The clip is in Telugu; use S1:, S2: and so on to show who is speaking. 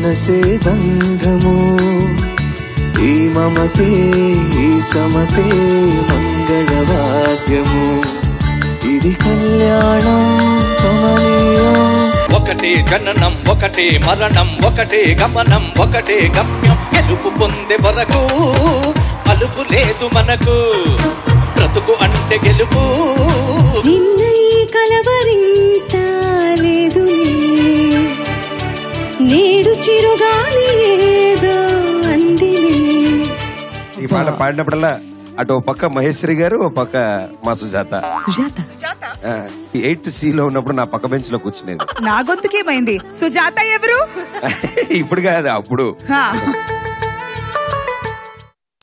S1: మనసే బంధము ఈ మమతే ఈ సమతే మంగళవాద్యము ఇది కళ్యాణం కమనీయం
S2: ఒకటే జననం ఒకటే మరణం ఒకటే గమనం ఒకటే గమ్యం గెలుపు పొందే వరకు అలుపు లేదు మనకు బ్రతుకు అంటే గెలుపు
S3: కలవరింత లేదు నేడు చిరుగాలి ఏదో అందిలే.
S4: ఈ పాట పాడినప్పుడల్లా అటు ఓ పక్క మహేశ్వరి గారు ఓ పక్క మా సుజాత 8th C లో ఉన్నప్పుడు నా పక్క బెంచ్ లో కూర్చునేది.
S5: నా గొంతుకేమైంది? సుజాత ఎవరు?
S4: ఇప్పుడు కాదు, అప్పుడు.